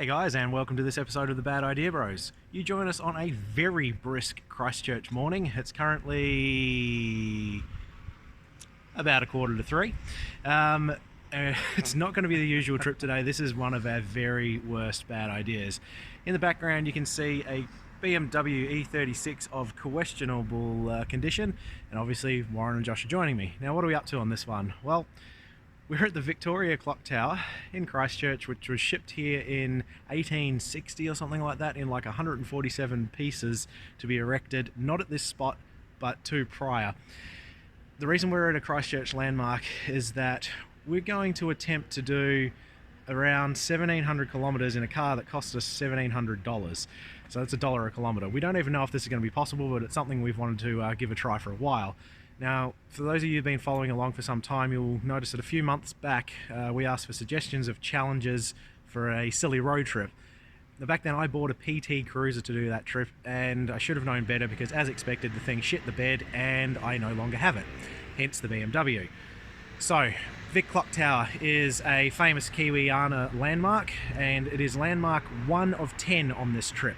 Hey guys, and welcome to this episode of the Bad Idea Bros. You join us on a very brisk Christchurch morning. It's currently about 2:45. It's not going to be the usual trip today. This is one of our very worst bad ideas. In the background you can see a BMW E36 of questionable condition, and obviously Warren and Josh are joining me. Now what are we up to on this one? Well, we're at the Victoria Clock Tower in Christchurch, which was shipped here in 1860 or something like that, in like 147 pieces to be erected, not at this spot, but two prior. The reason we're at a Christchurch landmark is that we're going to attempt to do around 1,700 kilometres in a car that cost us $1,700. So that's $1 a kilometre. We don't even know if this is going to be possible, but it's something we've wanted to give a try for a while. Now, for those of you who've been following along for some time, you'll notice that a few months back we asked for suggestions of challenges for a silly road trip. Now, back then I bought a PT Cruiser to do that trip, and I should have known better because, as expected, the thing shit the bed and I no longer have it, hence the BMW. So, Vic Clock Tower is a famous Kiwiana landmark, and it is landmark 1 of 10 on this trip.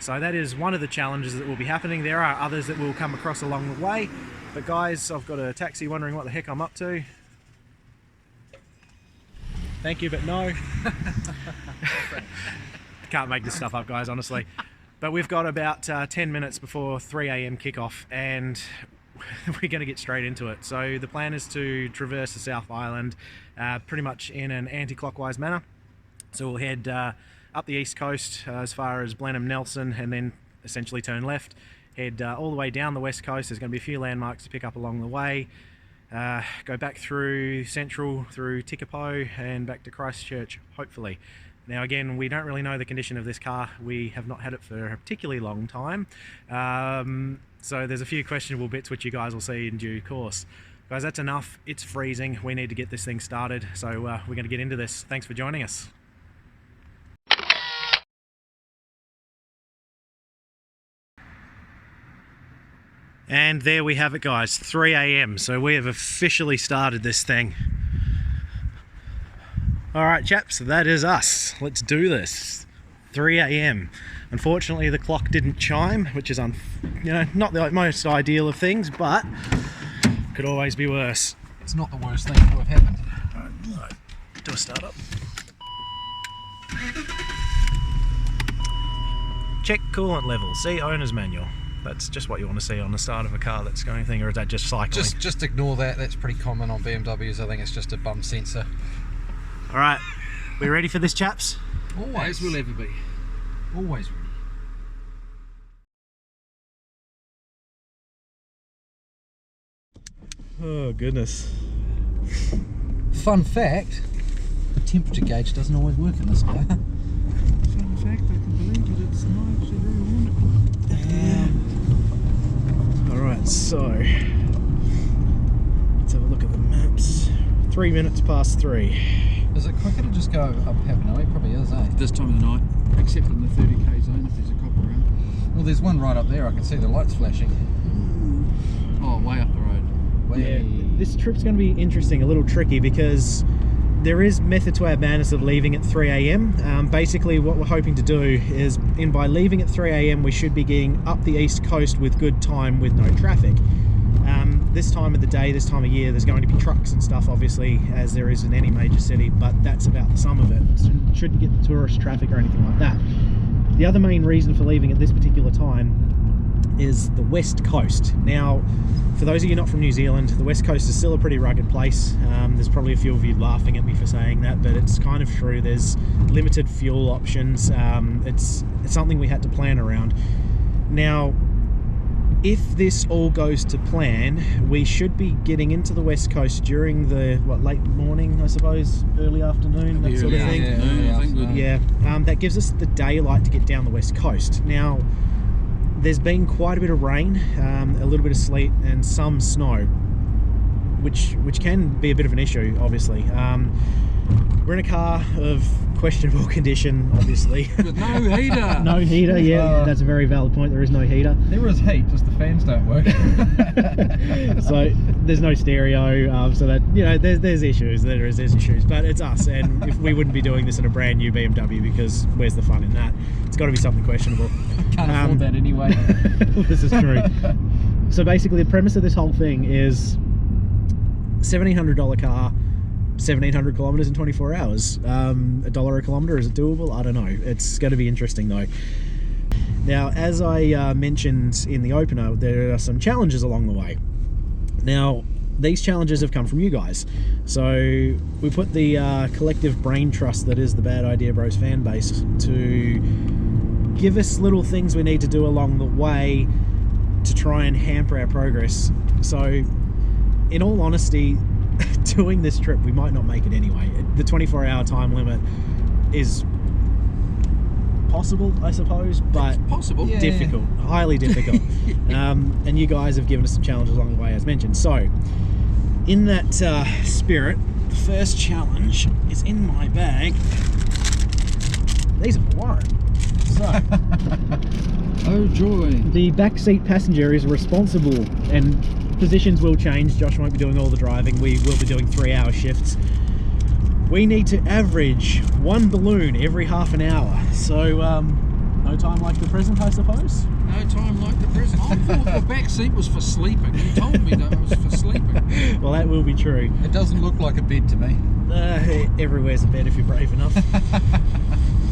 So that is one of the challenges that will be happening. There are others that we'll come across along the way. But guys, I've got a taxi wondering what the heck I'm up to. Thank you, but no. Can't make this stuff up, guys, honestly. But we've got about 10 minutes before 3 a.m. kickoff, and we're going to get straight into it. So the plan is to traverse the South Island pretty much in an anti-clockwise manner. So we'll head up the east coast as far as Blenheim Nelson, and then essentially turn left, head all the way down the west coast. There's going to be a few landmarks to pick up along the way, go back through Central, through Tikapo, and back to Christchurch, hopefully. Now again, we don't really know the condition of this car. We have not had it for a particularly long time, so there's a few questionable bits which you guys will see in due course. Guys, that's enough. It's freezing. We need to get this thing started, so we're going to get into this. Thanks for joining us. And there we have it, guys, 3 a.m. So we have officially started this thing. All right, chaps, that is us. Let's do this. 3 a.m. Unfortunately, the clock didn't chime, which is not the most ideal of things, but could always be worse. It's not the worst thing to have happened. All right, do a start up. Check coolant level. See owner's manual. That's just what you want to see on the start of a car that's going thing, or is that just cycling? Just ignore that. That's pretty common on BMWs. I think it's just a bum sensor. All right, we ready for this, chaps? Always will ever be. Always ready. Oh goodness. Fun fact: the temperature gauge doesn't always work in this car. Fun fact, I can believe it, it's not actually very warm. Alright, so let's have a look at the maps. 3 minutes past 3. Is it quicker to just go up Papanui? It probably is, eh? This time of the night, except in the 30k zone if there's a cop around. Well, there's one right up there. I can see the lights flashing. Oh, way up the road. Yeah, this trip's going to be interesting, a little tricky, because there is method to our madness of leaving at 3 a.m. Basically what we're hoping to do is, by leaving at 3 a.m. we should be getting up the east coast with good time with no traffic. This time of the day, this time of year, there's going to be trucks and stuff, obviously, as there is in any major city, but that's about the sum of it. So shouldn't get the tourist traffic or anything like that. The other main reason for leaving at this particular time is the west coast. Now, for those of you not from New Zealand, the west coast is still a pretty rugged place. There's probably a few of you laughing at me for saying that, but it's kind of true. There's limited fuel options. It's something we had to plan around. Now, if this all goes to plan, we should be getting into the west coast during the late morning, I suppose, early afternoon, that sort of thing. Yeah, that gives us the daylight to get down the west coast. Now, there's been quite a bit of rain, a little bit of sleet, and some snow, which can be a bit of an issue, obviously. We're in a car of questionable condition, obviously. With no heater. No heater, yeah, that's a very valid point. There is no heater. There is heat, just the fans don't work. So there's no stereo, so that, you know, there's issues. There's issues, but it's us, and if we wouldn't be doing this in a brand new BMW, because where's the fun in that? It's got to be something questionable. Can't afford that anyway. This is true. So basically, the premise of this whole thing is $1,700 car. 1,700 kilometers in 24 hours. $1 a kilometer, is it doable? I don't know. It's going to be interesting though. Now, as I mentioned in the opener, there are some challenges along the way. Now, these challenges have come from you guys. So we put the collective brain trust that is the Bad Idea Bros fan base to give us little things we need to do along the way to try and hamper our progress. So, in all honesty, doing this trip, we might not make it anyway. The 24-hour time limit is possible, I suppose, but It's possible. Yeah. difficult, highly difficult. And you guys have given us some challenges along the way, as mentioned. So, in that spirit, the first challenge is in my bag. These are for Warren. So, Oh joy. the backseat passenger is responsible, and positions will change. Josh won't be doing all the driving. We will be doing 3-hour shifts. We need to average 1 balloon every half an hour. So, no time like the present, I suppose. No time like the present. I thought the back seat was for sleeping. You told me that it was for sleeping. Well, that will be true. It doesn't look like a bed to me. Everywhere's a bed if you're brave enough.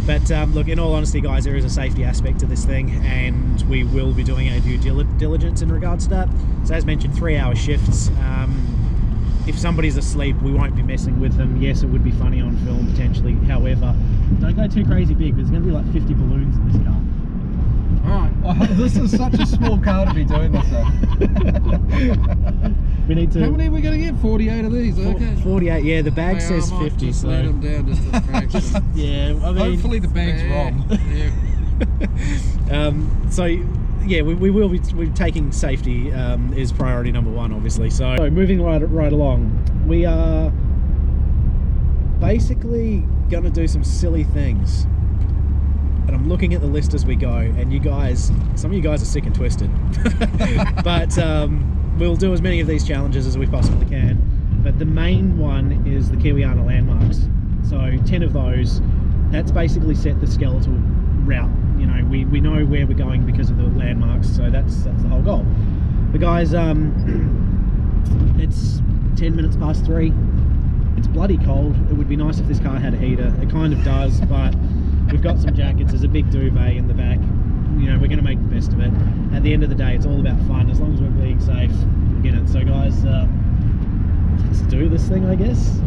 But look, in all honesty, guys, there is a safety aspect to this thing, and we will be doing our due diligence in regards to that. So, as mentioned, 3-hour shifts. If somebody's asleep, we won't be messing with them. Yes, it would be funny on film, potentially. However, don't go too crazy big. There's going to be like 50 balloons in this car. Alright. Oh, this is such a small car to be doing this in. We need to... How many are we going to get? 48 of these, okay. 48, yeah, the bag Hey, says I might 50, just so... let them down just a fraction. Yeah, I mean... Hopefully the bag's wrong. Yeah. So yeah, we will be we're taking safety is priority number one, obviously. So moving right along, we are basically gonna do some silly things, and I'm looking at the list as we go, and you guys, some of you guys are sick and twisted. But we'll do as many of these challenges as we possibly can, but the main one is the Kiwiana landmarks. So 10 of those. That's basically set the skeletal route. You know, we know where we're going because of the landmarks, so that's the whole goal. But guys, it's 10 minutes past 3. It's bloody cold. It would be nice if this car had a heater. It kind of does, but we've got some jackets. There's a big duvet in the back. You know, we're going to make the best of it. At the end of the day, it's all about fun. As long as we're being safe, we get it. So guys, let's do this thing, I guess.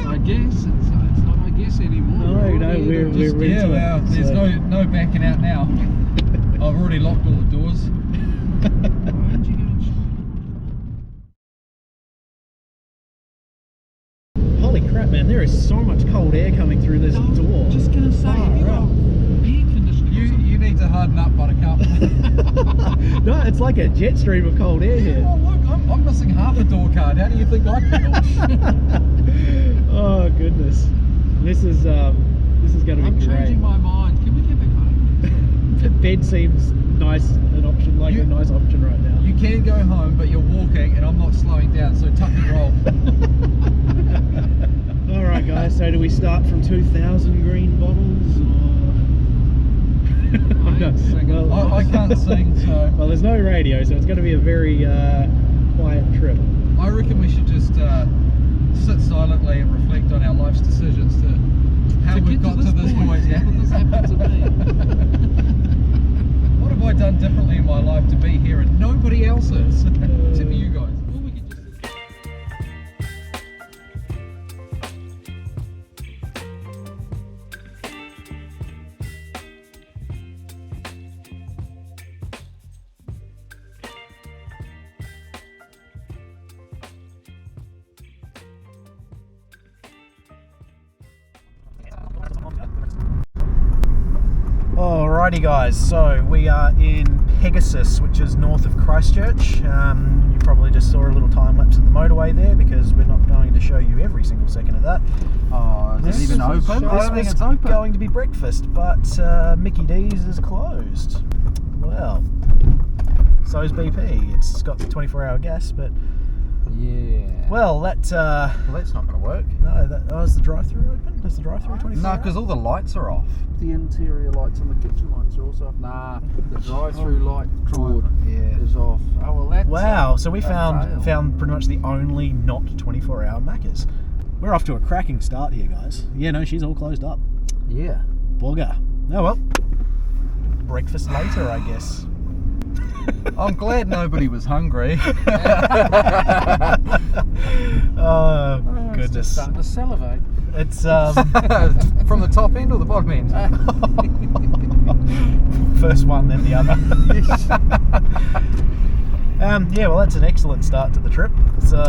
I guess it's not I guess anymore. No, we're Yeah, into it. well, there's So- no backing out now. I've already locked all the doors. Why'd you go and shut Holy crap, man, there is so much cold air coming through this it? door. Just gonna say, Far you got out. air conditioning. You need to harden up, Buttercup. No, it's like a jet stream of cold air Yeah, here. well, look, I'm missing half a door card. How do you think I feel? Oh goodness, this is going to be I'm great. changing my mind. Can we get back home? The bed seems nice, an option, like a nice option right now. You can go home, but you're walking, and I'm not slowing down, so tuck and roll. All right, guys. So do we start from 2,000 green bottles, or? I ain't singing. I can't sing, so Well, there's no radio, so it's going to be a very quiet trip. I reckon we should just sit silently and reflect on our life's decisions to how To we've get got to this point. Yeah. This happened to me. What have I done differently in my life to be here and nobody else is, except for you guys? Well, we could just... Alrighty guys, so we are in Pegasus, which is north of Christchurch. You probably just saw a little time lapse of the motorway there because we're not going to show you every single second of that. Oh, is it even open? I don't think it's open. Going to be breakfast, but Mickey D's is closed. Well, so is BP. It's got 24-hour gas, but yeah. well, that's not going to work. No, is the drive-through open? Is the drive-through 24? No, because all the lights are off. The interior lights and the kitchen lights are also off. Nah, the drive-through light cord is off. Oh well, that's wow. So we a found fail. pretty much the only not 24-hour Maccas. We're off to a cracking start here, guys. Yeah, no, she's all closed up. Yeah. Bugger. Oh well. Breakfast later, I guess. I'm glad nobody was hungry. Oh, It's goodness. just starting to salivate. It's From the top end or the bottom end? first one, then the other. Yeah, well, that's an excellent start to the trip. So,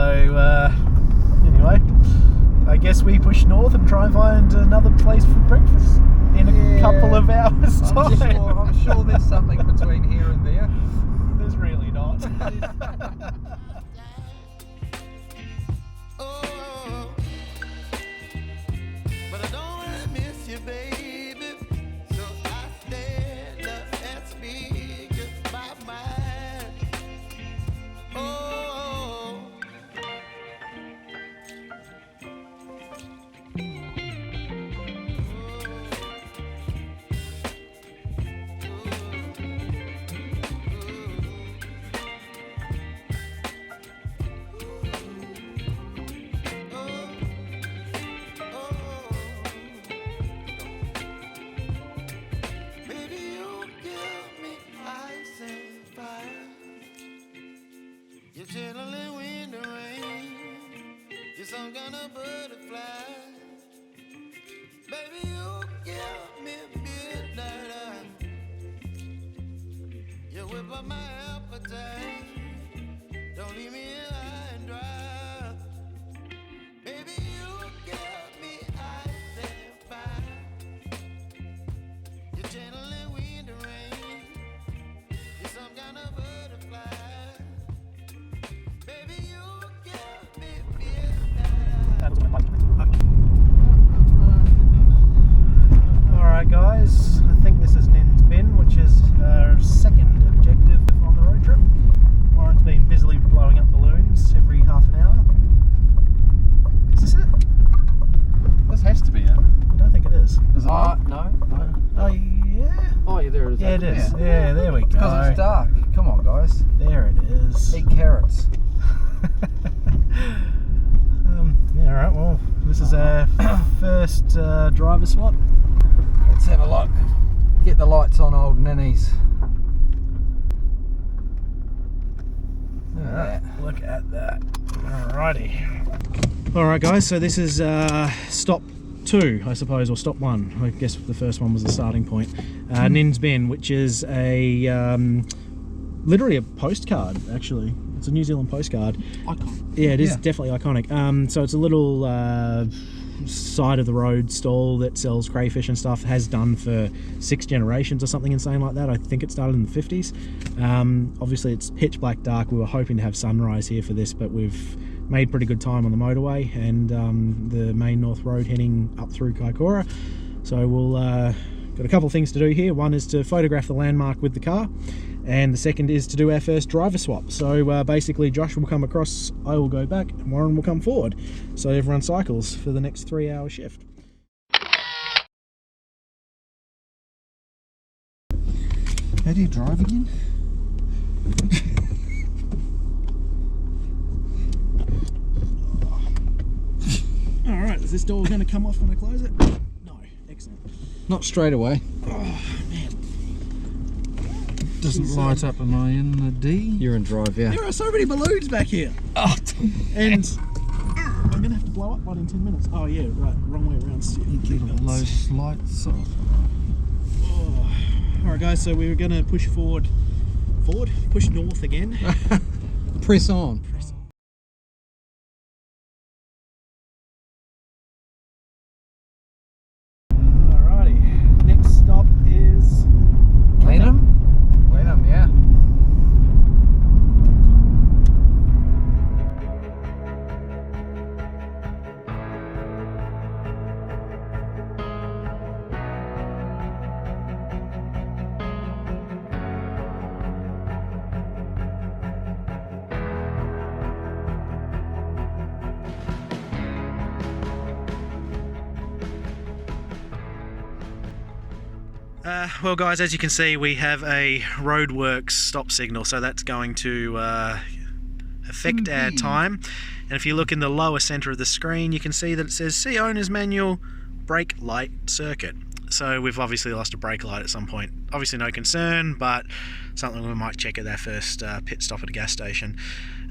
anyway, I guess we push north and try and find another place for breakfast in a couple of hours' time. I'm sure there's something between here and there. There's really not. But I don't really miss you, baby. So I stand up and speak just my mind. Oh. Baby, you give me ice and fire. You're chilling when the rain. You're some kind of butterfly. Baby, you give me midnight. You whip up my appetite. Don't leave me high and dry. Baby, you give me ice and fire. You're channeling wind and rain. You're some kind of butterfly. Baby, you give me midnight. Alright guys, I think this is Nin's Bin, which is our second objective on the road trip. Warren's been busily blowing up balloons every half an hour. Is this it? This has to be it. I don't think it is. Is it not? No. Oh yeah? Oh yeah, there it is. Yeah, it is. Yeah. Yeah, there we go. Because it's dark. Come on, guys. There it is. Eat carrots. Yeah, alright, well, this is our first driver swap. Let's have a look. Get the lights on, old ninnies. Look at that. Alrighty. Alright guys, so this is stop 2, I suppose, or stop 1. I guess the first one was the starting point. Nin's Bin, which is a literally a postcard, actually. It's a New Zealand postcard. Icon. Yeah, it is Yeah. definitely iconic. So it's a little side of the road stall that sells crayfish and stuff, has done for 6 generations or something insane like that. I think it started in the 50s. Obviously it's pitch black dark. We were hoping to have sunrise here for this, but we've made pretty good time on the motorway and the main north road heading up through Kaikoura. So we'll got a couple of things to do here. One is to photograph the landmark with the car, and the second is to do our first driver swap. So basically Josh will come across, I will go back, and Warren will come forward. So everyone cycles for the next 3-hour shift. How do you drive again? Alright, is this door going to come off when I close it? No, excellent. Not straight away. Oh man. Doesn't light up am I in the D? You're in drive, yeah. There are so many balloons back here. Oh, And I'm going to have to blow up one in 10 minutes. Oh yeah, right, wrong way around. Get all those lights off. Oh. Alright guys, so we were going to push push north again. press on. Alrighty, next stop is Well, guys, as you can see, we have a roadworks stop signal, so that's going to affect our time. And if you look in the lower centre of the screen, you can see that it says "See Owner's Manual, Brake Light Circuit." So we've obviously lost a brake light at some point. Obviously no concern, but something we might check at our first pit stop at a gas station.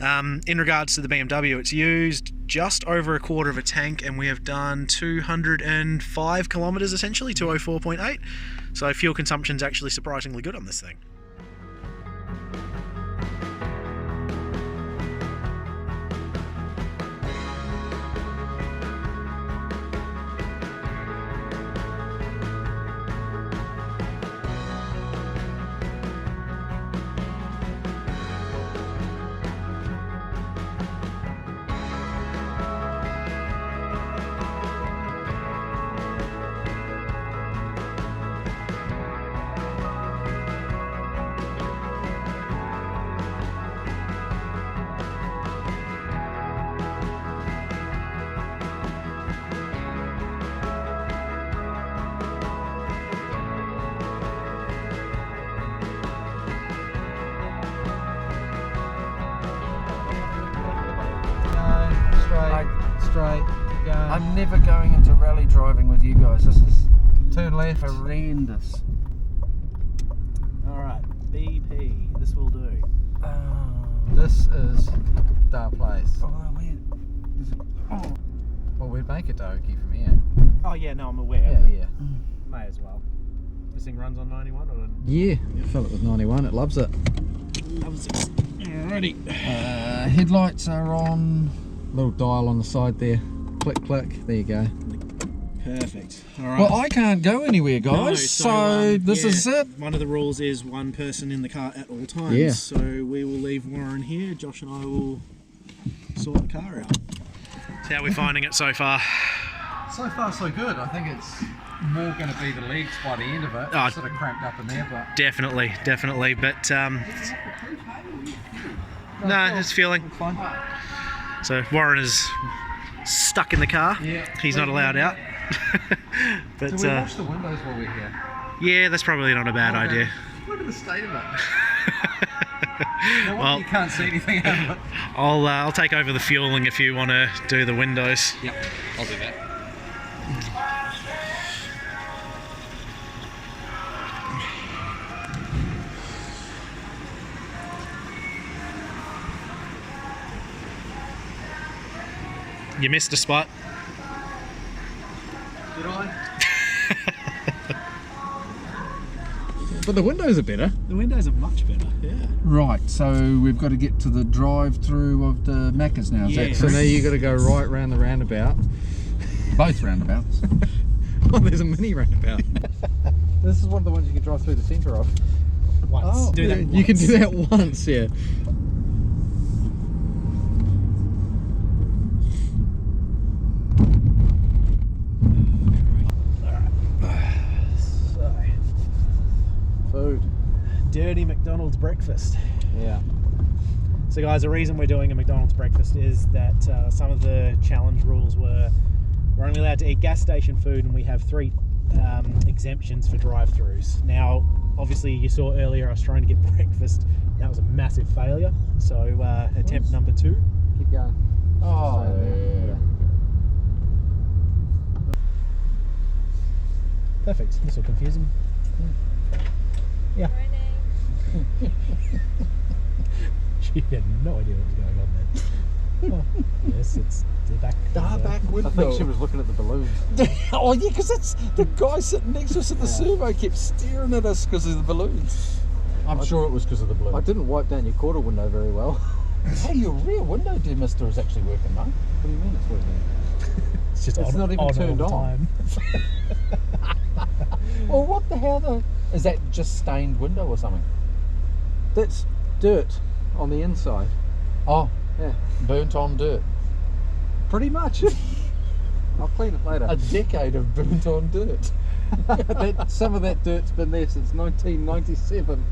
In regards to the BMW, it's used just over a quarter of a tank, and we have done 205 kilometres essentially, 204.8. So fuel consumption's actually surprisingly good on this thing. Straight, go. I'm never going into rally driving with you guys. This is Turn left. horrendous. Alright, BP, this will do. This is the place. Oh. Well, we'd make it to Oki from here. Oh yeah, no, I'm aware. Yeah. May as well. This thing runs on 91 or? Yeah, fill it with 91, it loves it. Alrighty. Headlights are on. Little dial on the side there. Click, click, there you go. Perfect. Alright. Well, I can't go anywhere, guys. No, so this yeah, is it. One of the rules is one person in the car at all times. Yeah. So we will leave Warren here. Josh and I will sort the car out. So how are we finding it so far? So far so good. I think it's more going to be the legs by the end of it. Oh. It's sort of cramped up in there, but... Definitely. But no, it's feeling. It's fine. So Warren is stuck in the car. Yeah. He's not allowed out. But Do we wash the windows while we're here? yeah, that's probably not a bad Okay. idea. Look at the state of it. No wonder Well, you can't see anything out of it. I'll take over the fueling if you want to do the windows. Yep, I'll do that. You missed a spot. Did I? But the windows are better. The windows are much better. Yeah. Right, so we've got to get to the drive-through of the Macca's now. Is that Yeah. So now correct? you got to go right round the roundabout. Both roundabouts. Oh, there's a mini roundabout. This is one of the ones you can drive through the centre of. Once. Do that You can do that once, yeah. Food. Dirty McDonald's breakfast. Yeah. So guys, the reason we're doing a McDonald's breakfast is that some of the challenge rules were we're only allowed to eat gas station food, and we have 3 exemptions for drive-throughs. Now, obviously you saw earlier I was trying to get breakfast. That was a massive failure. So attempt number 2. Keep going. Oh, yeah. Perfect. This will confuse them. Yeah. She had no idea what was going on there. Oh, yes, it's the back. back window. I think she was looking at the balloons. Oh yeah, because that's the guy sitting next to us at the servo kept staring at us because of the balloons. I'm sure it was because of the balloons. I didn't wipe down your quarter window very well. Hey, your rear window demister is actually working, mate. What do you mean it's working? It's just It's on, not even on turned all the on. time. Well, what the hell? Is that just stained window or something? That's dirt on the inside. Oh, Yeah, burnt on dirt. pretty much. I'll clean it later. A decade of burnt on dirt. Some of that dirt's been there since 1997.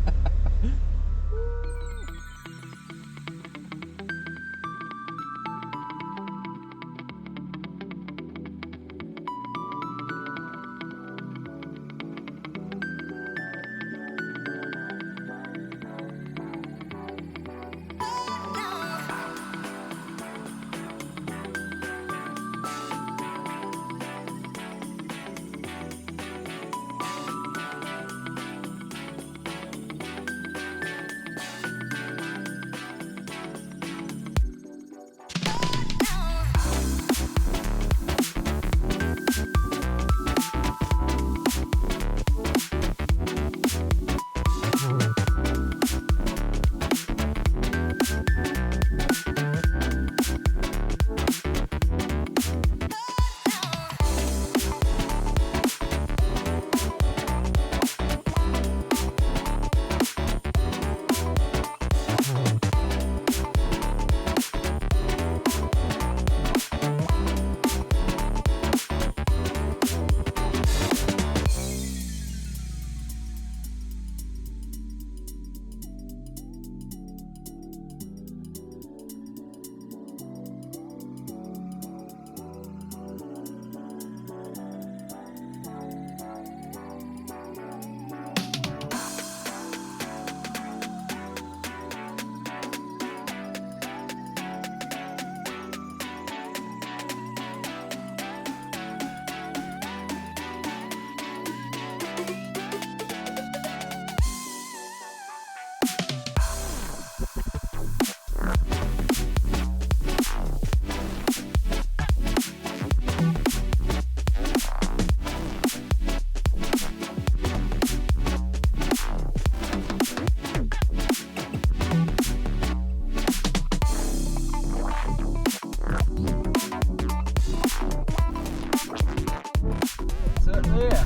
Yeah.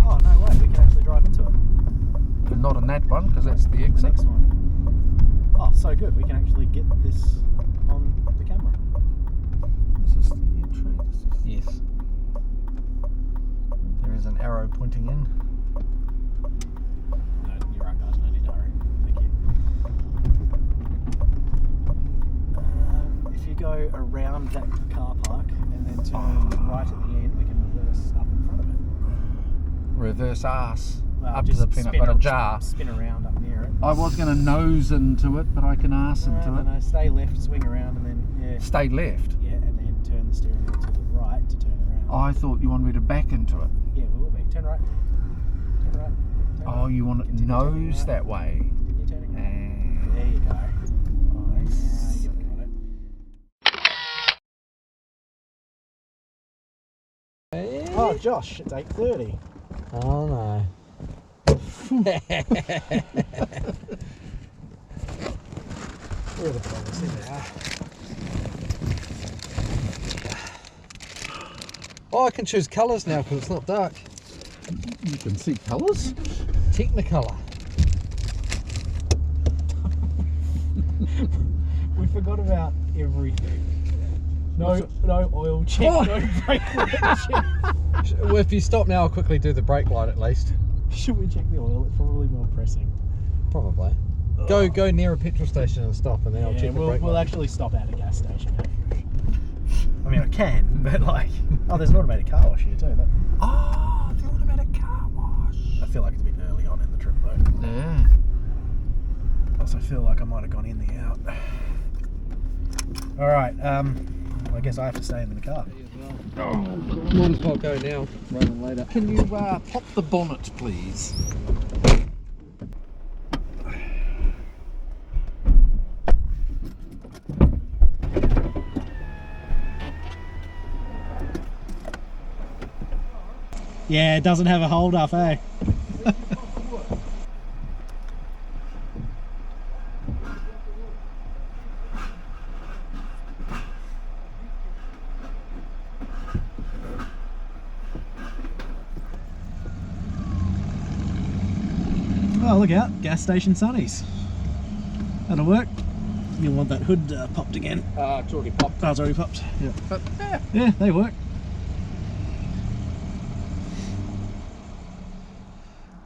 Oh, no way, we can actually drive into it. But not in that one, because that's the The exit. next one. Oh, so good, we can actually get this on the camera. Is this the entry? Yes. There is an arrow pointing in. No, you're right, guys. No need to hurry. Thank you. If you go around that car park and then turn right at the end, we can reverse up in front of it. Reverse ass Well, up to just the peanut spin butter ar- jar. Spin around up near it. I was going to nose into it, but I can ass into No, it. no, stay left, swing around, and then Stay left. yeah, and then turn the steering wheel to the right to turn around. I thought you wanted me to back into it. Yeah, we will be. Turn right. Turn right. Turn Oh, right. you want it Continue turning nose right. that way. Continue turning right. And There you go. nice. Now you've got it. Oh, Josh, it's 8:30. Oh no. All the problems in there. Oh, I can choose colours now because it's not dark. You can see colours. Technicolor. We forgot about everything. No oil check, Oh. no brake light check. Well, if you stop now, I'll quickly do the brake light at least. Should we check the oil? It's probably more pressing. Probably. Go near a petrol station and stop, and then I'll Yeah, check the brake we'll light. actually stop at a gas station. I mean, I can, but like, oh, there's an automated car wash here too. Oh, the automatic car wash. I feel like it's a bit early on in the trip though. Yeah. I also feel like I might have gone in the out. All right, I guess I have to stay in the car. Might as well go now, rather than later. Can you pop the bonnet, please? Yeah, it doesn't have a hold up, eh? Oh, look out, gas station sunnies. That'll work. You'll want that hood popped again. It's already popped. Oh, it's already popped. Yeah. But yeah. Yeah, they work.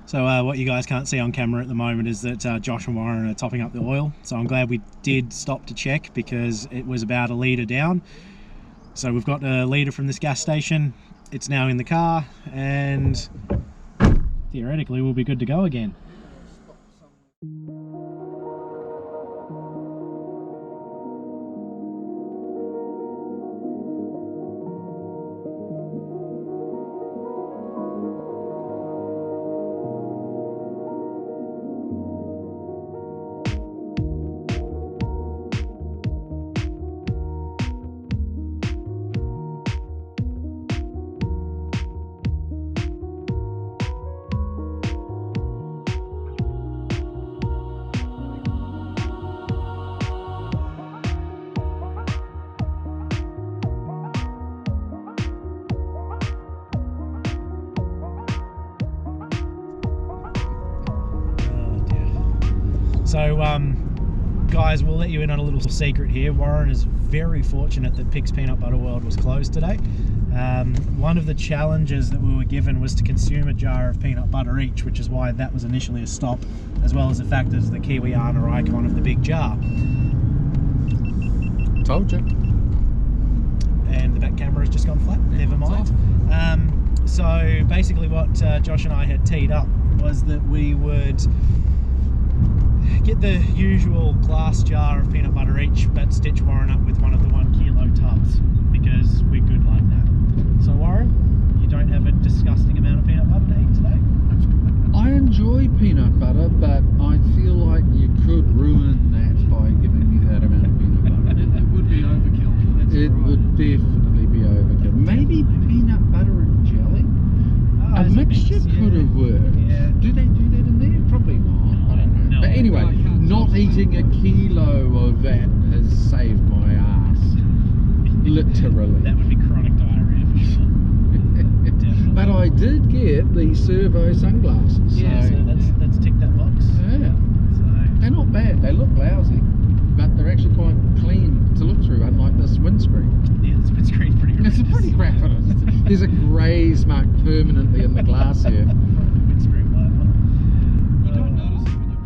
So what you guys can't see on camera at the moment is that Josh and Warren are topping up the oil. So I'm glad we did stop to check because it was about a litre down. So we've got a litre from this gas station. It's now in the car and theoretically we'll be good to go again. So guys, we'll let you in on a little secret here. Warren is very fortunate that Pig's Peanut Butter World was closed today. One of the challenges that we were given was to consume a jar of peanut butter each, which is why that was initially a stop, as well as the fact that it's the Kiwiana icon of the big jar. Told you. And the back camera has just gone flat, never mind. So basically what Josh and I had teed up was that we would get the usual glass jar of peanut butter each, but stitch Warren up with one of the 1 kilo tubs because we're good like that. So Warren, you don't have a disgusting amount of peanut butter to eat today? I enjoy peanut butter, but I feel like you could ruin that by giving me that amount of peanut butter. It would be overkill. That's It right. would definitely be overkill. Maybe peanut butter and jelly? Oh, A there's mixture mix, could yeah. have worked. Yeah. Do they do that in there? Probably not. I don't know. No, But anyway, I can't not tell. eating a kilo of that has saved my ass. Literally. That would be chronic diarrhea for sure. Definitely. But I I did get the servo sunglasses. Yeah, so that's ticked that box. Yeah. So They're not bad. They look lousy, but they're actually quite clean to look through, unlike this windscreen. yeah, this windscreen's pretty It's a horrendous. pretty crap on it. There's a graze mark permanently in the glass here. Windscreen wiper. You don't notice it when you're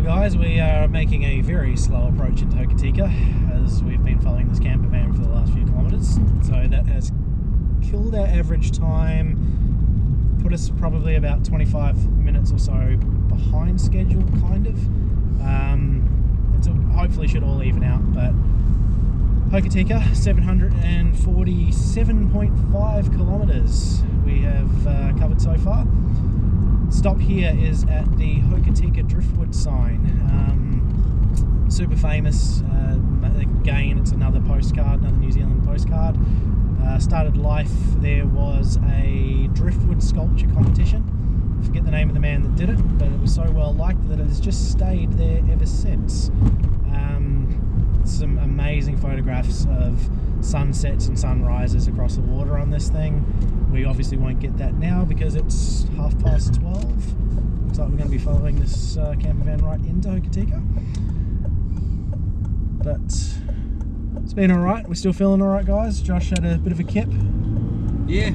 guys, we are making a very slow approach into Hokitika as we've been following this camper van for the last few kilometres. So that has killed our average time, put us probably about 25 minutes or so behind schedule, kind of. Hopefully should all even out, but Hokitika, 747.5 kilometres we have covered so far. Stop here is at the Hokitika Driftwood sign. Super famous. Again, it's another postcard, another New Zealand postcard. Started life, there was a driftwood sculpture competition. I forget the name of the man that did it, but it was so well liked that it has just stayed there ever since. Some amazing photographs of sunsets and sunrises across the water on this thing. We obviously won't get that now because it's 12:30. Looks like we're going to be following this camper van right into Hokitika. But it's been alright. We're still feeling alright, guys. Josh had a bit of a kip. Yeah,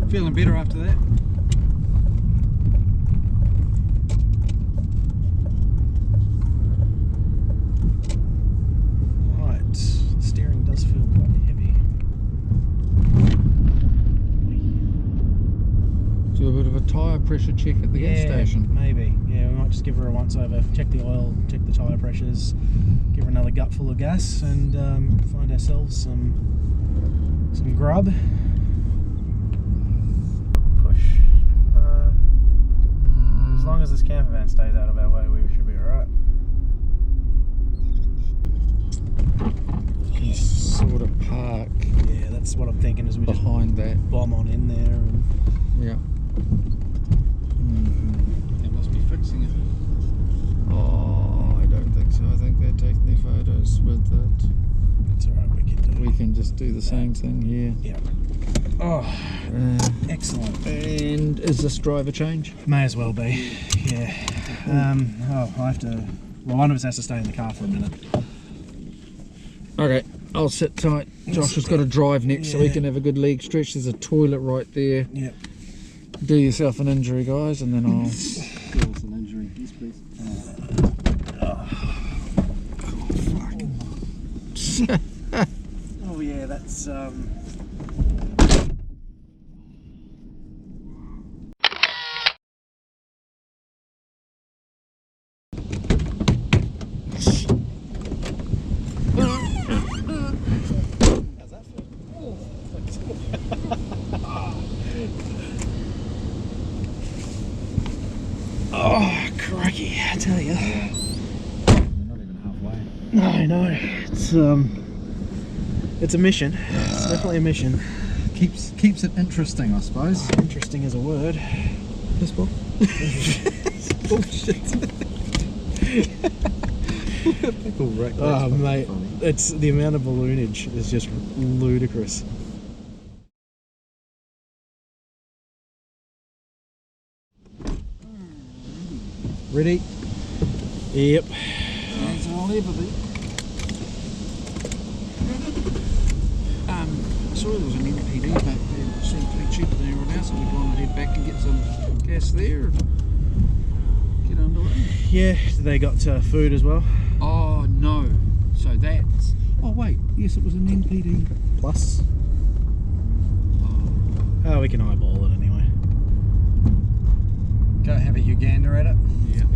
feeling better after that. Right, the steering does feel quite heavy. Do a bit of a tyre pressure check at the gas station. Maybe. Yeah, we might just give her a once over, check the oil, check the tyre pressures, give her another gut full of gas, and find ourselves some grub. Push. As long as this camper van stays out of our way, we should be alright. You sort of park Yeah, that's what I'm thinking, is we just behind that. bomb on in there. And Yeah. They must be fixing it. Oh, I don't think so. I think they're taking their photos with it. it's alright, we can do it. We can just do the same thing here. Yeah. Oh, Excellent. and is this driver change? May as well be. Yeah. I have to. Well, one of us has to stay in the car for a minute. Okay, I'll sit tight. Josh has got to drive next so he can have a good leg stretch. There's a toilet right there. Yep. Do yourself an injury, guys, and then I'll... Do us an injury. Yes, please. Oh yeah, that's oh, crikey, I tell you. We're not even halfway. No, I know. It's a mission. It's definitely a mission. Keeps it interesting, I suppose. Interesting is a word. This book? Bullshit. People wreck that. Oh mate, Funny. it's the amount of balloonage is just ludicrous. Ready? Yep. As I'll ever be. I saw there was an MPD back there that seemed to be cheaper than everyone else, so we'd want to head back and get some gas there and get underway. Yeah, they got food as well. Oh no, so that's... Oh wait, yes it was an MPD. Plus. Oh, we can eyeball it anyway. Go have a Uganda at it? Yep.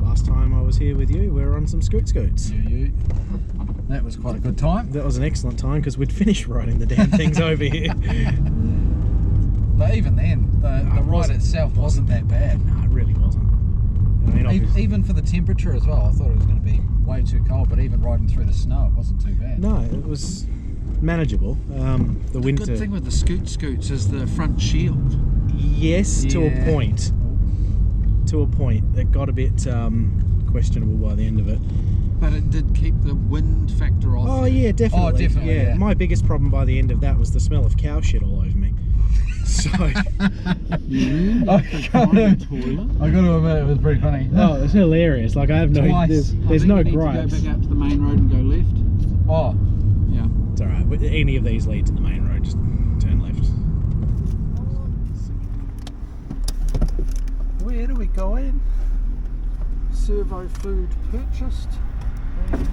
Last time I was here with you, we were on some scoots. You. That was quite a good time. That was an excellent time because we'd finished riding the damn things over here. But even then, the ride wasn't- itself wasn't that bad. No, it really wasn't. I mean, obviously, Even for the temperature as well, I thought it was going to be way too cold, but even riding through the snow, it wasn't too bad. no, it was manageable. The The winter, good thing with the scoots is the front shield. yes, to a Yeah. point. To a point, it got a bit questionable by the end of it. But it did keep the wind factor off. Oh yeah, definitely. Oh, definitely, yeah. My biggest problem by the end of that was the smell of cow shit all over me. So I got to admit, it was pretty funny. oh, it's hilarious. Like I have no, Twice. there's no To gripes. go back out to the main road and go left. Oh, Yeah. It's all right. With any of these lead to the main road, just turn left. where do we go in? Servo food purchased. And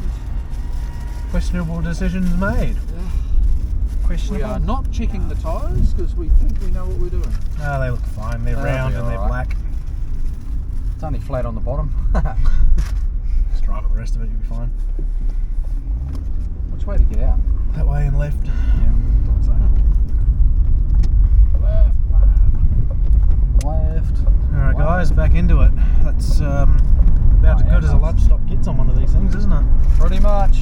Questionable decisions made. we Questionable. are not checking the tyres because we think we know what we're doing. No, they look fine. They're They'll round be and they're all right. black. It's only flat on the bottom. Just drive it the rest of it, you'll be fine. Which way to get out? That way and left. Yeah, thought so. Left. Alright guys, back into it. That's about as good as a lunch stop gets on one of these things, isn't it? Pretty much.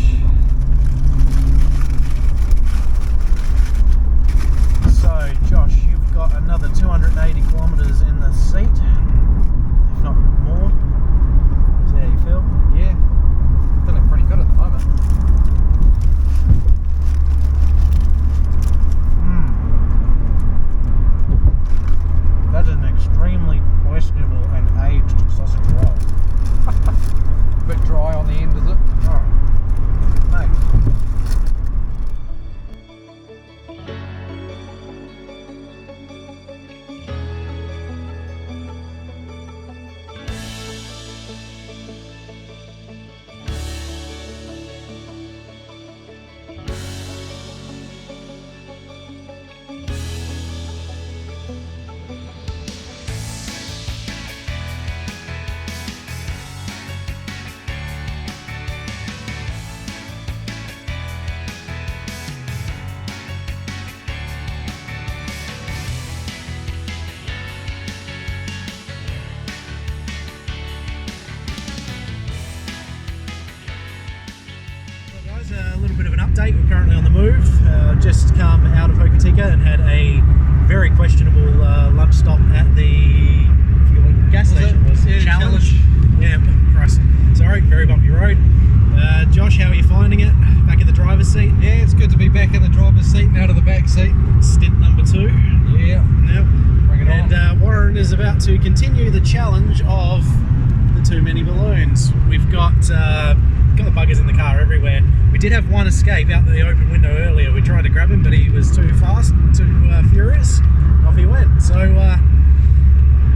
So Josh, you've got another 280 kilometres in the seat, if not more. So how do you feel? Yeah. Feeling pretty good at the moment. That's an extremely questionable and aged sausage roll. Bit dry on the end, is it? Alright. Mate. A little bit of an update. We're currently on the move. Just come out of Hokitika and had a very questionable lunch stop at the gas station. Was Yeah, Challenge. Yeah, Christ. Sorry, very bumpy road. Josh, how are you finding it? Back in the driver's seat. Yeah, it's good to be back in the driver's seat and out of the back seat. Stint number 2. Yeah. Yep. Bring it on. And Warren is about to continue the challenge of the too many balloons. We've got the buggers in the car everywhere. We did have one escape out the open window earlier. We tried to grab him, but he was too fast, too furious. Off he went. So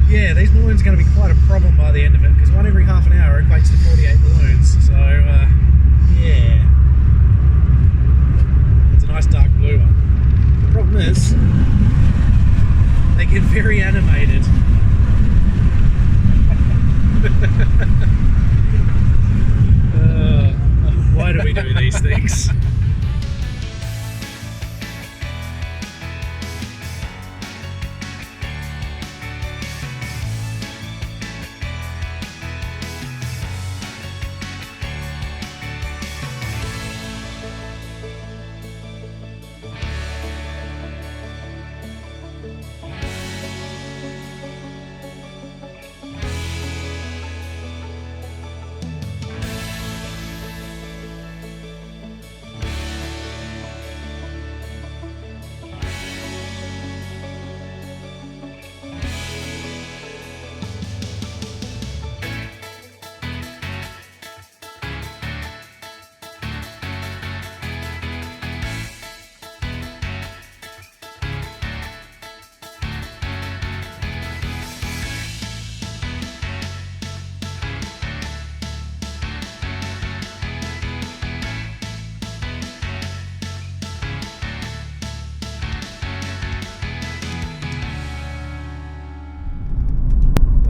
yeah, these balloons are going to be quite a problem by the end of it, because one every half an hour equates to 48 balloons. So yeah, it's a nice dark blue one. The problem is they get very animated. Why do we do these things?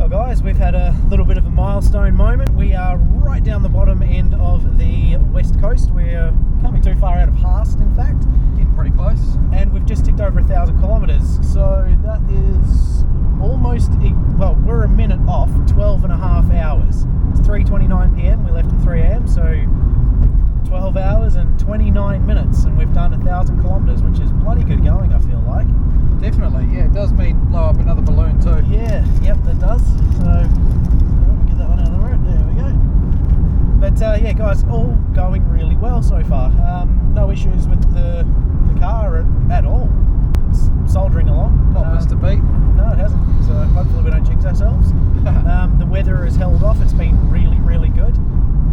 Guys, we've had a little bit of a milestone moment. We are right down the bottom end of the west coast. We're can't be too far out of Haast, in fact. Getting pretty close. And we've just ticked over 1,000 kilometres. So that is almost, well, we're a minute off 12 and a half hours. It's 3:29 p.m. We left at 3 a.m. So 12 hours and 29 minutes, and we've done 1,000 kilometres, which is bloody good going, I feel like. Definitely, yeah. It does mean blow up another balloon too. Yeah, yep, that does. So, we'll get that one out of the road. There we go. But yeah, guys, all going really well so far. No issues with the car at all. It's soldering along. Not missed a beat. No, it hasn't. So hopefully we don't jinx ourselves. The weather has held off. It's been really, really good.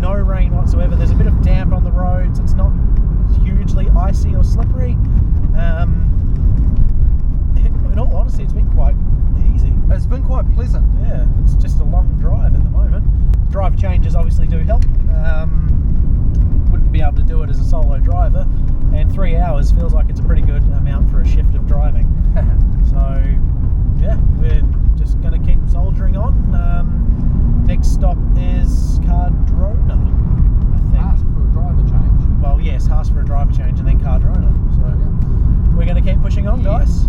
No rain whatsoever. There's a bit of damp on the roads. It's not hugely icy or slippery. In all honesty, it's been quite easy. It's been quite pleasant. Yeah, it's just a long drive at the moment. Driver changes obviously do help. Wouldn't be able to do it as a solo driver, and 3 hours feels like it's a pretty good amount for a shift of driving. So yeah, we're just going to keep soldiering on. Next stop is Cardrona, I think. Ask for a driver change. Well, yes, ask for a driver change and then Cardrona. So Yeah. we're going to keep pushing on, guys.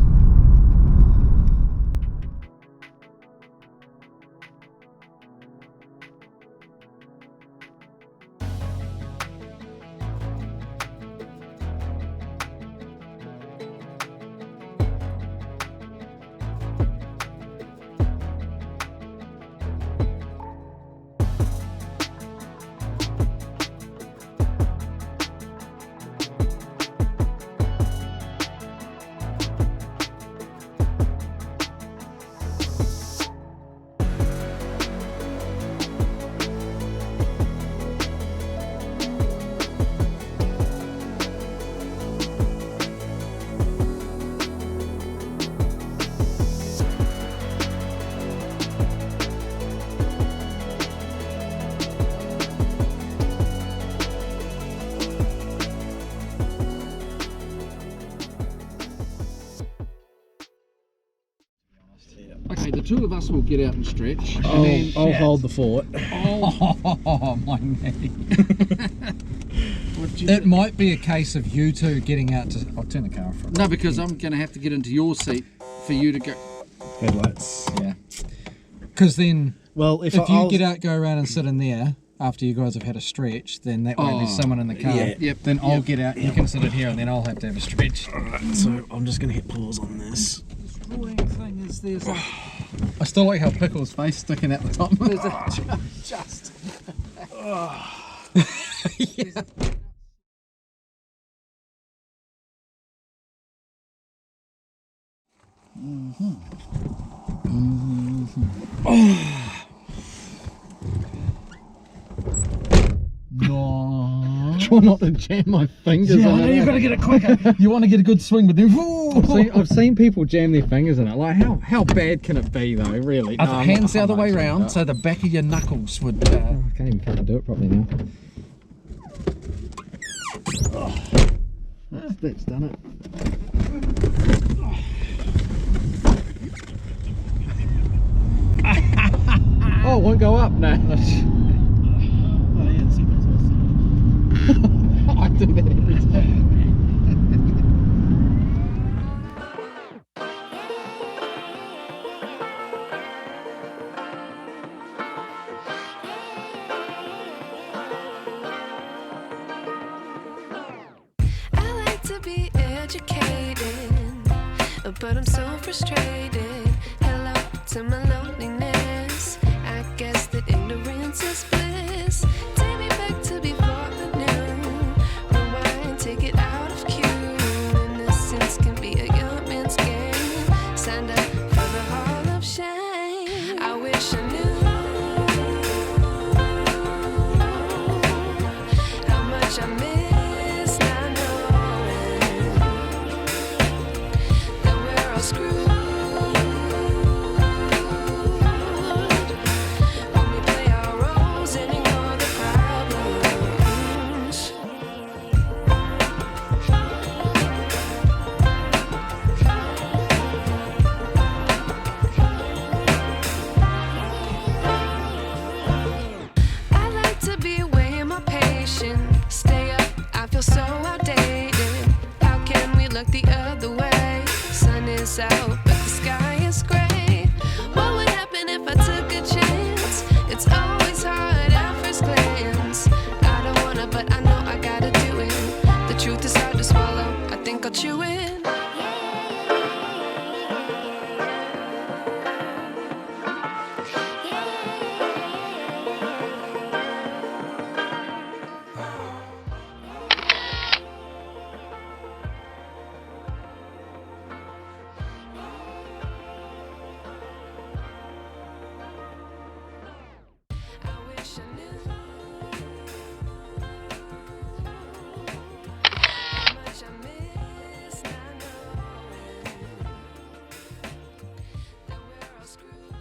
Okay, the two of us will get out and stretch. I'll hold the fort. Oh, my knee. It might be a case of you two getting out to... I'll turn the car off. No, because I'm going to have to get into your seat for you to go. Headlights. Yeah. Because then, Well, if you get out, go around and sit in there after you guys have had a stretch, then that way there's someone in the car. Yeah. Yep. Then I'll get out, you can sit in here, and then I'll have to have a stretch. Alright, so I'm just going to hit pause on this. The drawing thing is there's a... I still like how Pickle's face sticking out the top. There's a just... No. Try not to jam my fingers Yeah, in it. you've got to get it quicker. You want to get a good swing, but then I've seen people jam their fingers in it. Like how bad can it be though? Really? Other hands the other way round, so the back of your knuckles would. I can't even fucking do it properly now. That's done it. Oh, it won't go up now. I do that every time. I like to be educated, but I'm so frustrated. Hello to my loneliness. I guess that ignorance is bliss. Take me back to before I knew. Rewind, take it out of cue. Innocence can be a young man's game. Signed up for the hall of shame. I wish I knew how much I miss not knowing that we're all screwed when we play our roles and ignore the problems. I like to be weighing my patience. Stay up, I feel so outdated. How can we look the other way? Sun is out, but the sky is gray. What would happen if I took a chance? It's always hard at first glance. I don't wanna, but I know I gotta do it. The truth is hard to swallow. I think I'll chew it. I wish I knew how much I miss not knowing that we're all screwed.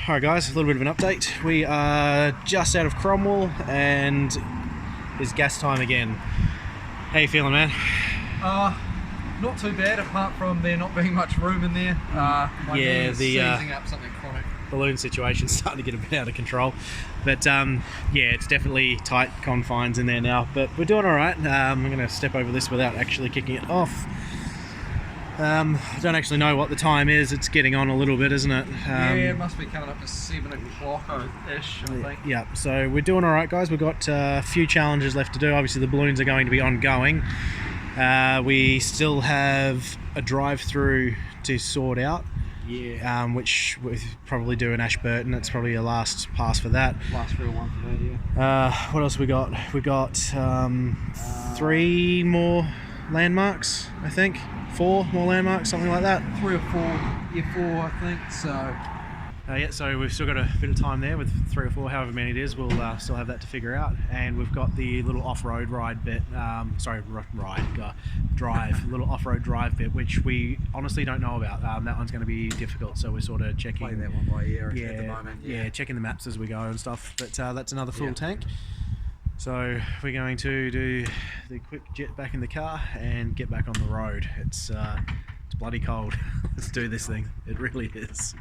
Alright guys, a little bit of an update. We are just out of Cromwell and it's gas time again. How you feeling, man? Not too bad, apart from there not being much room in there. My Yeah, knee is the, seizing up something chronic. Balloon situation's starting to get a bit out of control. But yeah, it's definitely tight confines in there now. But we're doing alright. I'm going to step over this without actually kicking it off. I don't actually know what the time is. It's getting on a little bit, isn't it? Yeah, it must be coming up to 7 o'clock-ish, I think. Yeah, so we're doing alright guys. We've got a few challenges left to do. Obviously the balloons are going to be ongoing. We still have a drive-through to sort out. Yeah. Which we'll probably do in Ashburton. That's probably a last pass for that. Last real one for that, yeah. What else we got? We got 3 more landmarks, I think. 4 more landmarks, something like that. 3 or 4, yeah, 4 I think, so... Yeah, so we've still got a bit of time there with 3 or 4, however many it is. We'll still have that to figure out. And we've got the little off-road ride bit, little off-road drive bit, which we honestly don't know about. That one's going to be difficult, so we're sort of checking. Play that one by ear Yeah, at the moment. yeah, checking the maps as we go and stuff. But that's another full tank. So we're going to do the quick jet back in the car and get back on the road. It's bloody cold. Let's do this thing. It really is.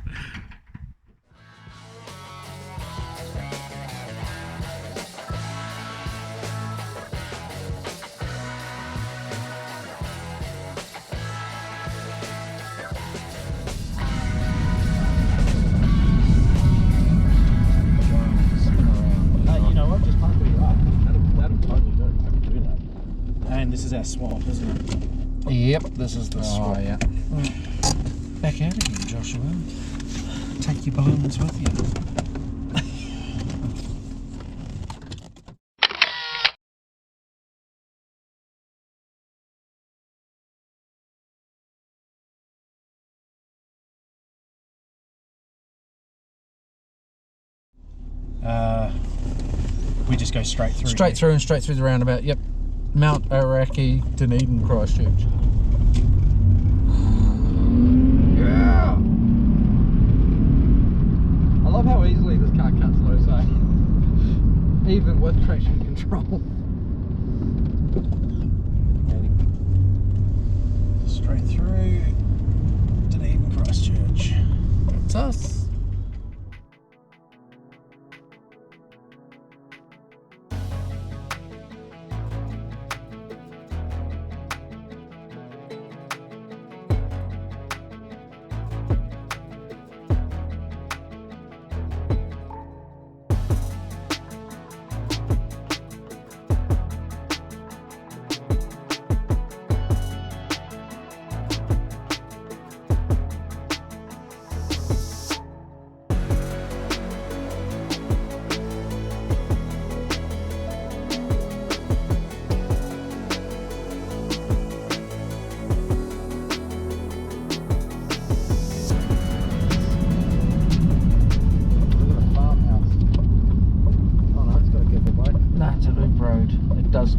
You know what? Just park where you are. That'll totally do. I can do that. And this is our swap, isn't it? Yep, this is the swap. yeah. Back out again, Joshua. Take your balloons with you. We just go straight through. Straight through and straight through the roundabout. Yep. Mount Araki, Dunedin, Christchurch. Yeah. I love how easily this car cuts low, so even with traction control. Straight through Dunedin, Christchurch. That's us.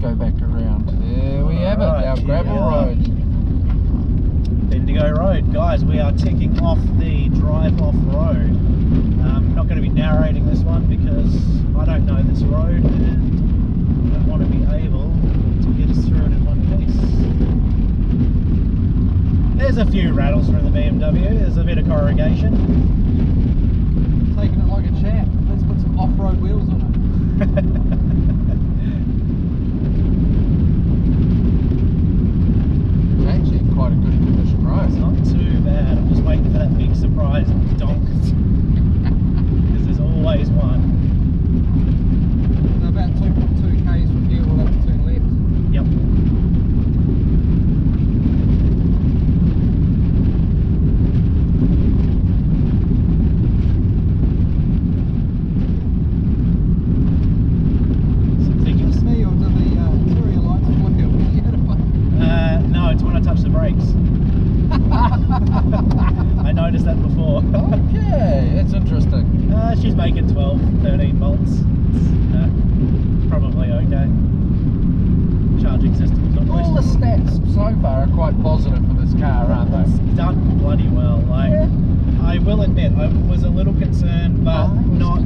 Go back around. There we have it, our gravel road. Bendigo Road. Guys, we are ticking off the drive off road. I'm not going to be narrating this one because I don't know this road and I want to be able to get us through it in one piece. There's a few rattles from the BMW, there's a bit of corrugation. Taking it like a champ. Let's put some off-road wheels on it. Actually, quite a good condition road. It's not too bad. I'm just waiting for that big surprise donk. Because there's always one. So about 2.2 k's from here, we'll have to turn left. Yep. Me or do the interior lights flicker when you hit a button? No, it's when I touch the brakes. I noticed that before. Okay, that's interesting. She's making 12, 13 volts. Probably okay. Charging system's not All the stats so far are quite positive for this car, aren't they? It's done bloody well. Like, Yeah. I will admit, I was a little concerned, but not.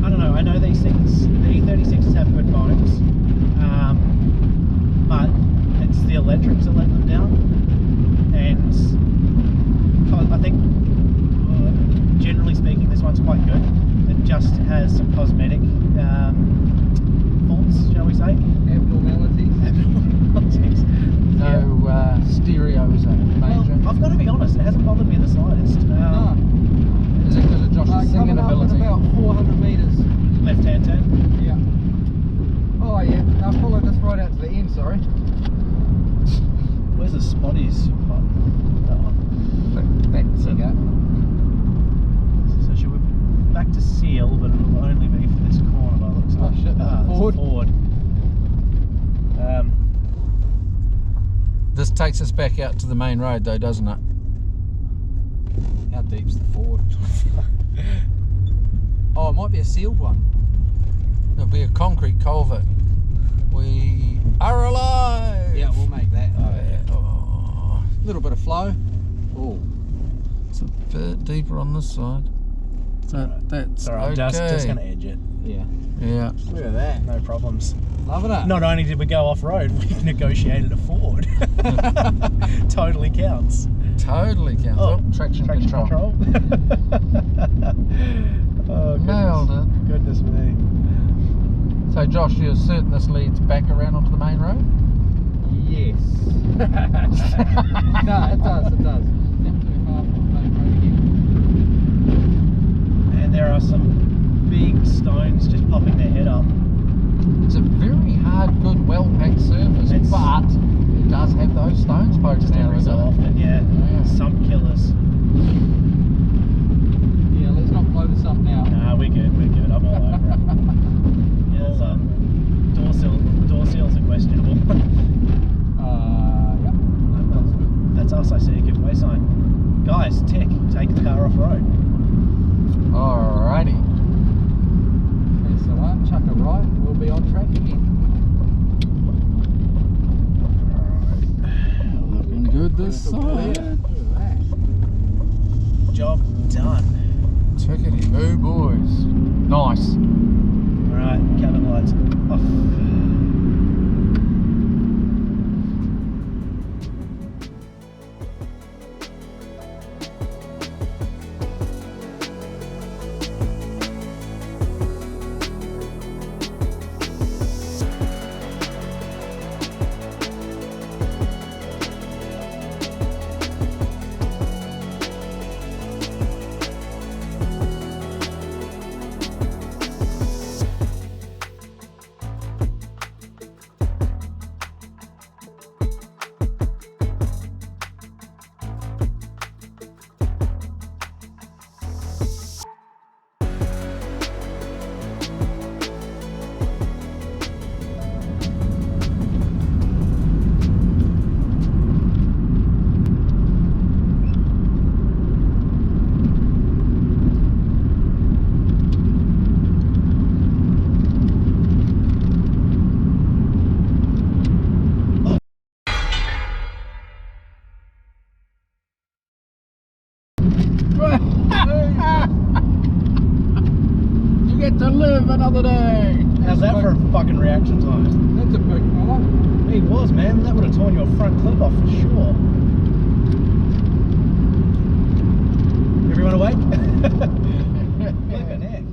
I don't know. I know these things. The E36s have good bones, but it's the electrics that let them down. And I think, generally speaking, this one's quite good. It just has some cosmetic faults, shall we say? Abnormalities. Abnormalities. No stereo is a major. Well, I've got to be honest, it hasn't bothered me the slightest. No. Is it because of Josh's singing Coming up in ability? about 400 metres. Left hand turn. Yeah. Oh yeah, now follow this right out to the end, sorry. Where's the spotties? That one. That's it. So should we back to seal, but it'll only be for this corner by the looks Oh like. shit, that's there's a Ford. Ford. This takes us back out to the main road though, doesn't it? How deep's the Ford? Oh, it might be a sealed one. It'll be a concrete culvert. We are alive! Yeah, we'll make that. Oh, A little bit of flow. Oh. it's a bit deeper on this side. That's Sorry, I'm just okay. going to edge it. Yeah. Yeah. Look at that. No problems. Loving it. Not only did we go off-road, we've negotiated a Ford. Totally counts. Totally counts. Oh, Traction control. Oh, Nailed it. Goodness me. So Josh, you're certain this leads back around onto the main road? Yes. No, it does. It does. Not too far from the main road again. And there are some big stones just popping their head up. It's a very hard, good, well-packed surface, It's- but it does have those stones poking out Every of so it. often, yeah. Yeah. Sump killers. Yeah, let's not blow this up now. Nah, we're good. I'm all over it. Yeah, there's door seals are questionable. Yep. That's good. That's us. I see a giveaway sign. Guys, take the car off road. Alrighty. Press the one, chuck it right, we'll be on track again. Looking good this Look at side. that. Job done. Tickety boo, boys. Nice. Alright, cabin lights off. You get to live another day. How's that for a fucking reaction time? That's a big one. He was, man. That would have torn your front clip off for sure. Everyone awake? Flippin' heck.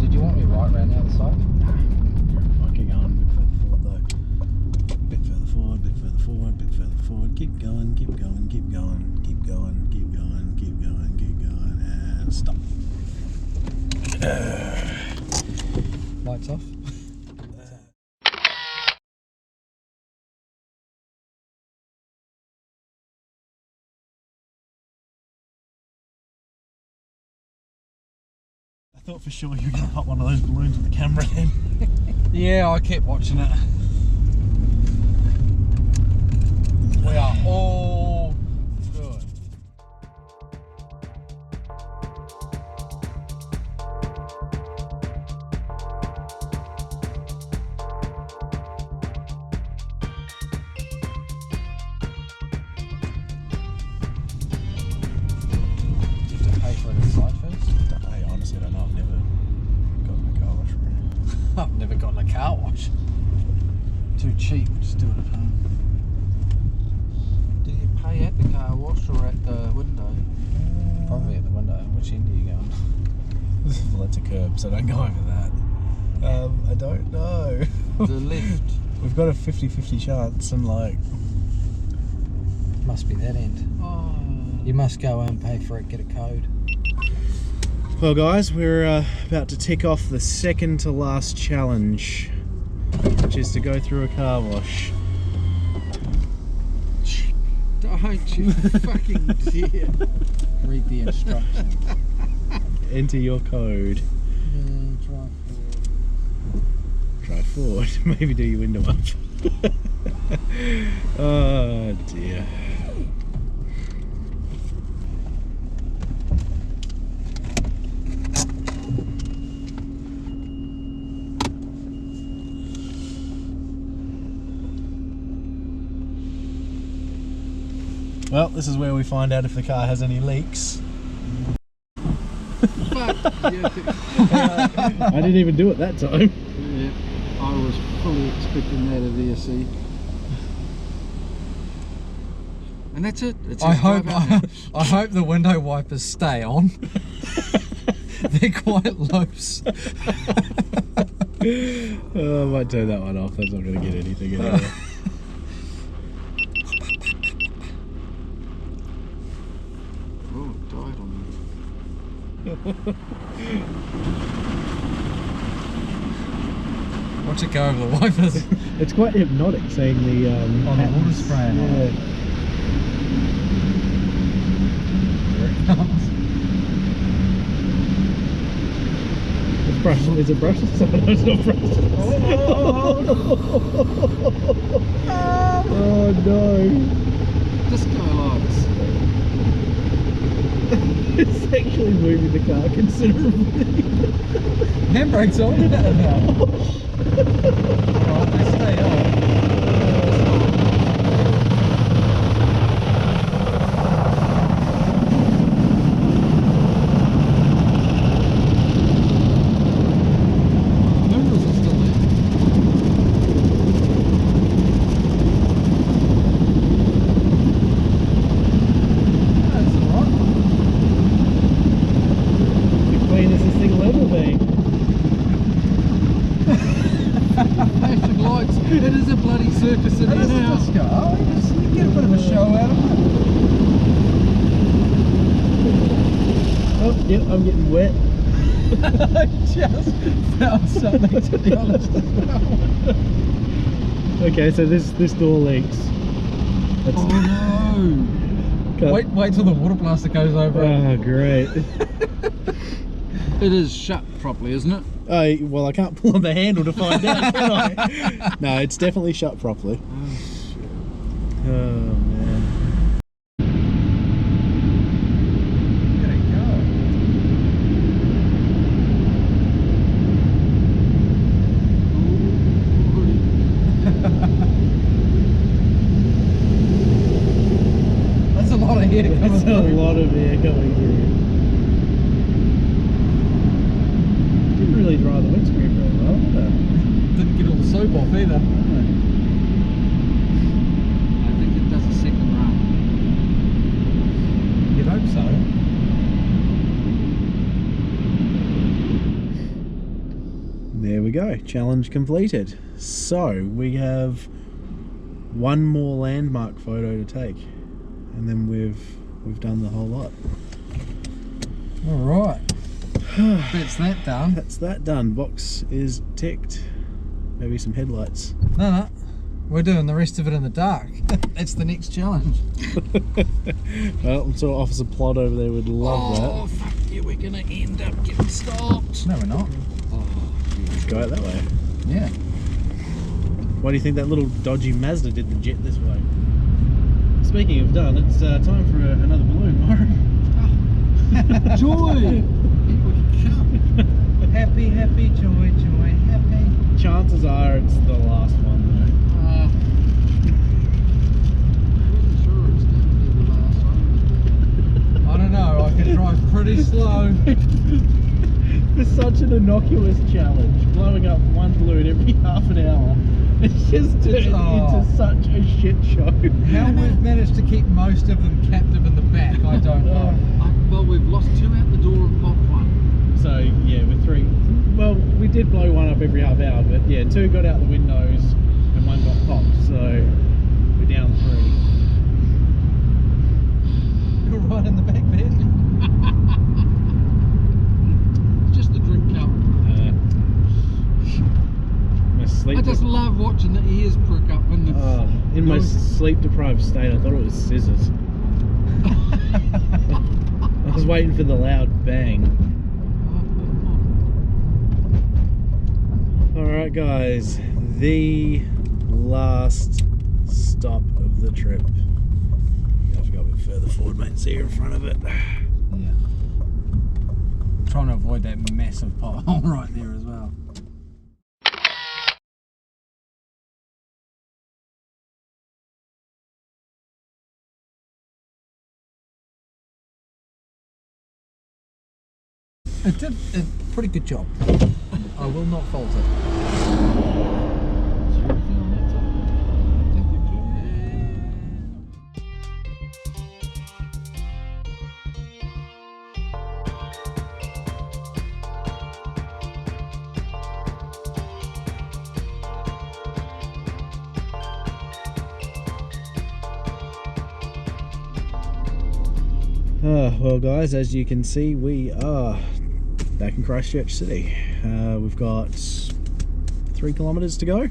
Did you want me right round the other side? Fucking on. Bit further forward, though. Bit further forward, bit further forward. Keep going, keep going, keep going, keep going, keep going, keep going, keep going, and stop. Lights off. I thought for sure you were going to pop one of those balloons with the camera then. Yeah, I kept watching it. We are all good. I've never gotten a car wash. Too cheap, just do it at home. Do you pay at the car wash or at the window? Probably at the window. Which end are you going? Well, that's a curb, so don't go over that. I don't know. The left. We've got a 50-50 chance, and like, Must be that end. Oh. You must go and pay for it, get a code. well, guys, we're about to tick off the second to last challenge, which is to go through a car wash. Don't you fucking dare. Read the instructions. Enter your code. Try forward. Maybe do your window up. Oh dear. Well, this is where we find out if the car has any leaks. Fuck yeah. I didn't even do it that time. Yeah, I was fully expecting that of VSE. And that's it. It's I hope the window wipers stay on. They're quite loose. Oh, I might turn that one off. That's not going to get anything anyway. Oh, it died on me. Watch it go over the wipers. It's quite hypnotic seeing the On the water patterns. sprayer. Yeah. Here it comes. It's brushed. Is it brushed? No, it's not brushed. Oh no! Disco lights. It's actually moving the car considerably. Handbrake's on now. Alright, they stay on. Mirrors are still there. That's alright. The cleanest this thing will ever be. Flashing lights. It is a bloody circus in That here is a now. disco. Oh, you get a bit of a show out of it. Oh, yep, I'm getting wet. I just found something, to be honest, as well. Okay, so this door leaks. That's, Oh no! cut. Wait till the water blaster goes over it. Oh, great. It is shut properly, isn't it? Oh, well, I can't pull on the handle to find out, can I? No, it's definitely shut properly. Oh, man. Look at it go. That's a lot of air coming That's a through. lot of air coming through. Didn't really dry the windscreen very well, did it? Didn't get all the soap off either. I think it does a second run. You'd hope so. There we go, challenge completed. So we have one more landmark photo to take, and then we've done the whole lot. Alright. That's that done. That's that done. Box is ticked. Maybe some headlights. No. We're doing the rest of it in the dark. That's the next challenge. Well, I'm sure Officer Plod over there would love Oh, fuck yeah, we're gonna end up getting stopped. No, we're not. Oh, that. Let's go out that way. Yeah. Why do you think that little dodgy Mazda did the jet this way? Speaking of done, it's time for another balloon, Mark. joy! Here we come. Happy, happy, joy, joy, happy. Chances are it's the last one Pretty sure it's going to be the last one. I don't know, I can drive pretty slow. though. For such an innocuous challenge, blowing up one balloon every half an hour, it's just turned into such a shit show. How we've managed to keep most of them captive in the back, I don't know. Well, we've lost 2 out the door and popped 1. So yeah, with 3, well, we did blow one up every half hour, but yeah, 2 got out the windows and 1 got popped, so we're down 3. You're right in the back there. It's just the drink cup. I just love watching the ears prick up when the in my sleep deprived state, I thought it was scissors. I was waiting for the loud bang. Alright guys, the last stop of the trip. You have to go a bit further forward, mate, see you're in front of it. Yeah. I'm trying to avoid that massive pothole right there as well. It did a pretty good job. I will not fault it. Well guys, as you can see, we are back in Christchurch City. We've got 3 kilometres to go.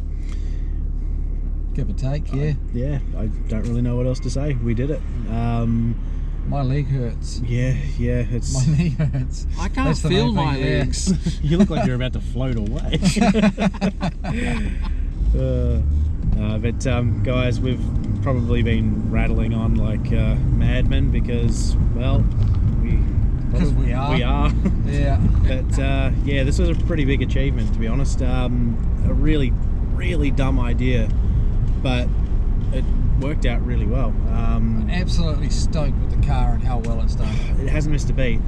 Give or take, yeah. Yeah, I don't really know what else to say. We did it. My leg hurts. Yeah, it's... My knee hurts. I can't feel my legs. You look like you're about to float away. But guys, we've probably been rattling on like madmen because, well, we are. Yeah. But yeah, this was a pretty big achievement, to be honest. A really, really dumb idea, but it worked out really well. I'm absolutely stoked with the car and how well it's done. It hasn't missed a beat.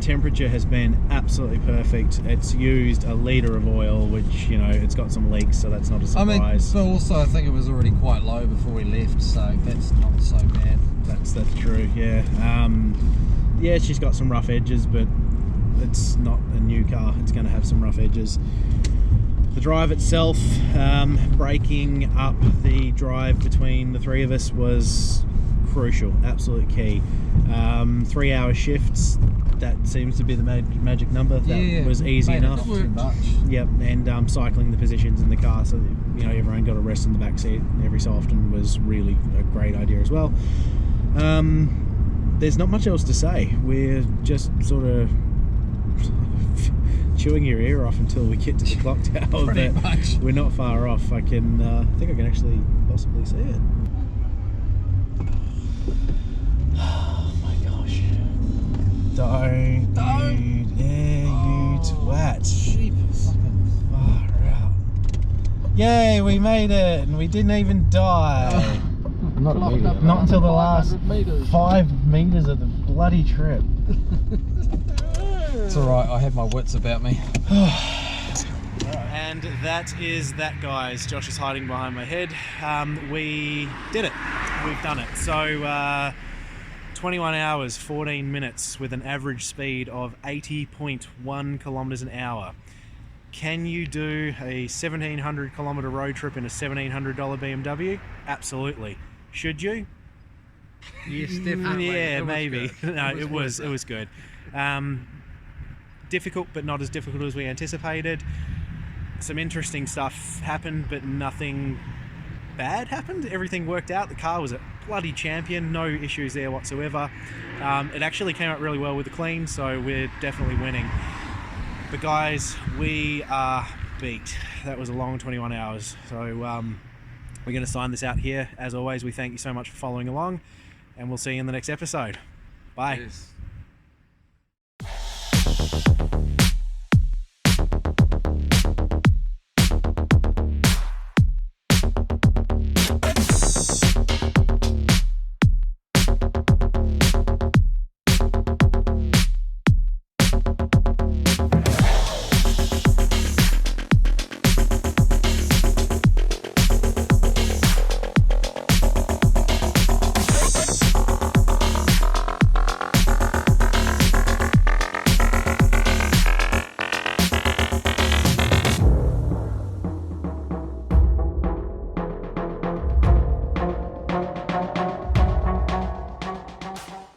Temperature has been absolutely perfect. It's used 1 litre of oil, which, you know, it's got some leaks, so that's not a surprise. I mean, but also I think it was already quite low before we left, so that's not so bad. That's true, yeah. Yeah, she's got some rough edges, but it's not a new car. It's going to have some rough edges. The drive itself, breaking up the drive between the 3 of us was crucial, absolute key. 3-hour shifts, that seems to be the magic number. That was easy enough. Too much. Yep, and cycling the positions in the car so that, you know, everyone got a rest in the back seat every so often was really a great idea as well. There's not much else to say. We're just sort of chewing your ear off until we get to the clock tower. Pretty much. We're not far off. I think I can actually possibly see it. Oh my gosh! Don't. You twat! Jeepers. Far out! Yay! We made it, and we didn't even die. Not until the last 5 meters of the bloody trip. It's alright, I have my wits about me. And that is that, guys. Josh is hiding behind my head. We did it. We've done it. So 21 hours, 14 minutes with an average speed of 80.1 kilometers an hour. Can you do a 1,700 kilometer road trip in a $1,700 BMW? Absolutely. Should you? Yes, definitely. Yeah, maybe. No, it was good. Difficult, but not as difficult as we anticipated. Some interesting stuff happened, but nothing bad happened. Everything worked out. The car was a bloody champion. No issues there whatsoever. It actually came out really well with the clean, so we're definitely winning. But guys, we are beat. That was a long 21 hours. So we're going to sign this out here. As always, we thank you so much for following along, and we'll see you in the next episode. Bye. Yes.